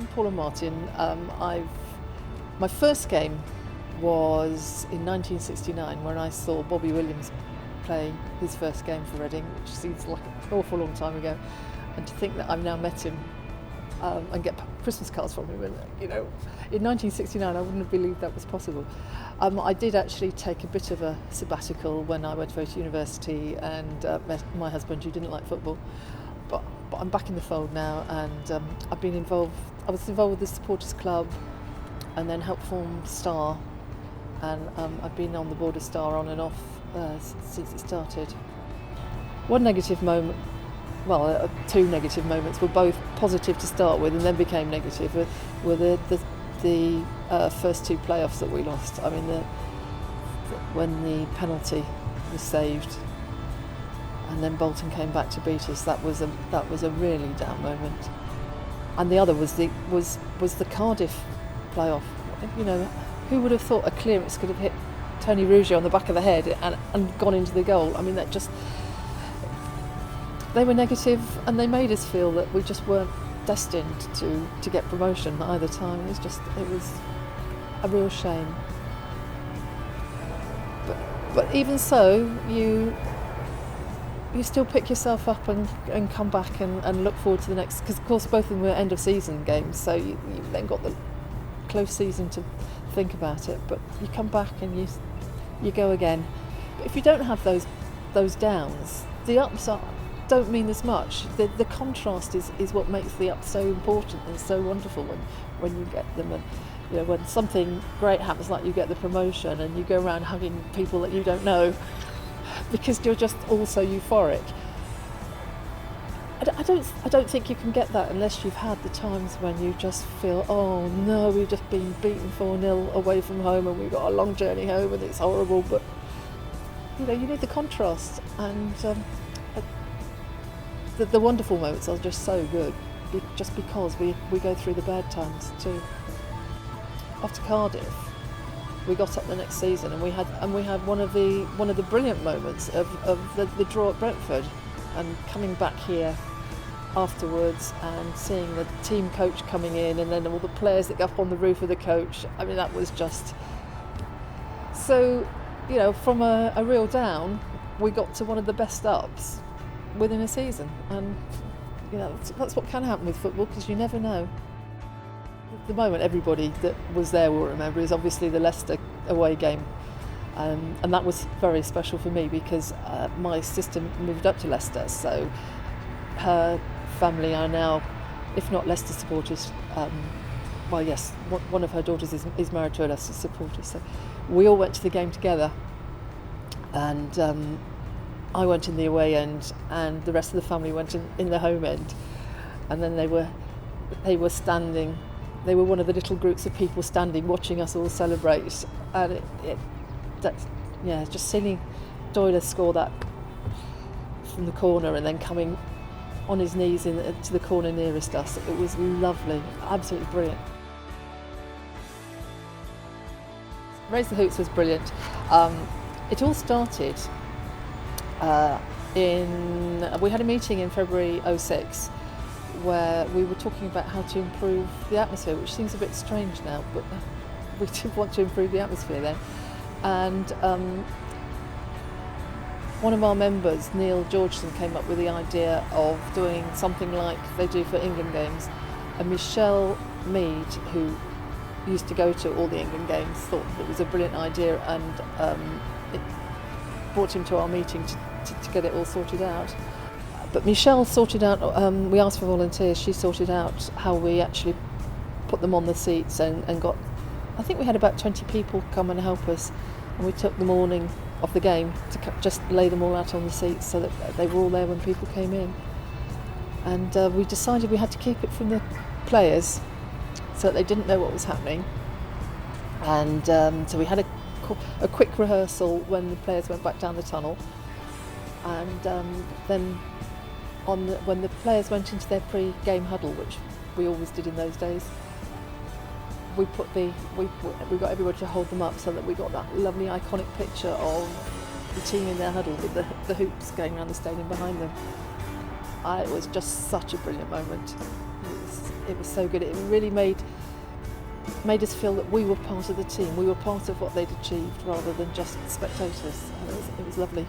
I'm Paula Martin. My first game was in 1969 when I saw Bobby Williams play his first game for Reading, which seems like an awful long time ago. And to think that I've now met him and get Christmas cards from him, and in 1969 I wouldn't have believed that was possible. I did actually take a bit of a sabbatical when I went to university and met my husband, who didn't like football. But I'm back in the fold now, and I've been involved. I was involved with the supporters club, and then helped form Star, and I've been on the board of Star on and off since it started. One negative moment, two negative moments, were both positive to start with, and then became negative. Were the first two playoffs that we lost. I mean, when the penalty was saved, and then Bolton came back to beat us. That was a really down moment. And the other was the Cardiff playoff. Who would have thought a clearance could have hit Tony Rougier on the back of the head and gone into the goal? I mean, they were negative, and they made us feel that we just weren't destined to get promotion either time. It was a real shame. But even so, you still pick yourself up and come back and look forward to the next, because of course both of them were end of season games, so you then got the close season to think about it, but you come back and you go again. But if you don't have those downs, the ups don't mean as much. The contrast is what makes the ups so important and so wonderful when you get them. And when something great happens, like you get the promotion and you go around hugging people that you don't know, because you're just all so euphoric. I don't think you can get that unless you've had the times when you just feel, oh no, we've just been beaten 4-0 away from home and we've got a long journey home and it's horrible. But you need the contrast, and the wonderful moments are just so good, just because we go through the bad times too. After Cardiff, we got up the next season, and we had one of the brilliant moments of the draw at Brentford, and coming back here afterwards and seeing the team coach coming in, and then all the players that go up on the roof of the coach. I mean, that was just so. From a real down, we got to one of the best ups within a season, and that's what can happen with football, because you never know. The moment everybody that was there will remember is obviously the Leicester away game, and that was very special for me because my sister moved up to Leicester, so her family are now, if not Leicester supporters, yes, one of her daughters is married to a Leicester supporter, so we all went to the game together, and I went in the away end and the rest of the family went in the home end, and then they were standing. They were one of the little groups of people standing watching us all celebrate, and just seeing Doyle score that from the corner and then coming on his knees to the corner nearest us, it was lovely, absolutely brilliant. Raise the Hoops was brilliant. It all started we had a meeting in February 2006 where we were talking about how to improve the atmosphere, which seems a bit strange now, but we did want to improve the atmosphere then. And one of our members, Neil Georgeson, came up with the idea of doing something like they do for England games. And Michelle Mead, who used to go to all the England games, thought it was a brilliant idea, and it brought him to our meeting to get it all sorted out. But Michelle sorted out, we asked for volunteers, she sorted out how we actually put them on the seats and got, I think we had about 20 people come and help us, and we took the morning of the game to just lay them all out on the seats so that they were all there when people came in. And we decided we had to keep it from the players so that they didn't know what was happening. And so we had a quick rehearsal when the players went back down the tunnel, and then when the players went into their pre-game huddle, which we always did in those days, we got everybody to hold them up so that we got that lovely iconic picture of the team in their huddle with the hoops going around the stadium behind them. It was just such a brilliant moment. It it was so good. It really made us feel that we were part of the team. We were part of what they'd achieved rather than just spectators. And it was lovely.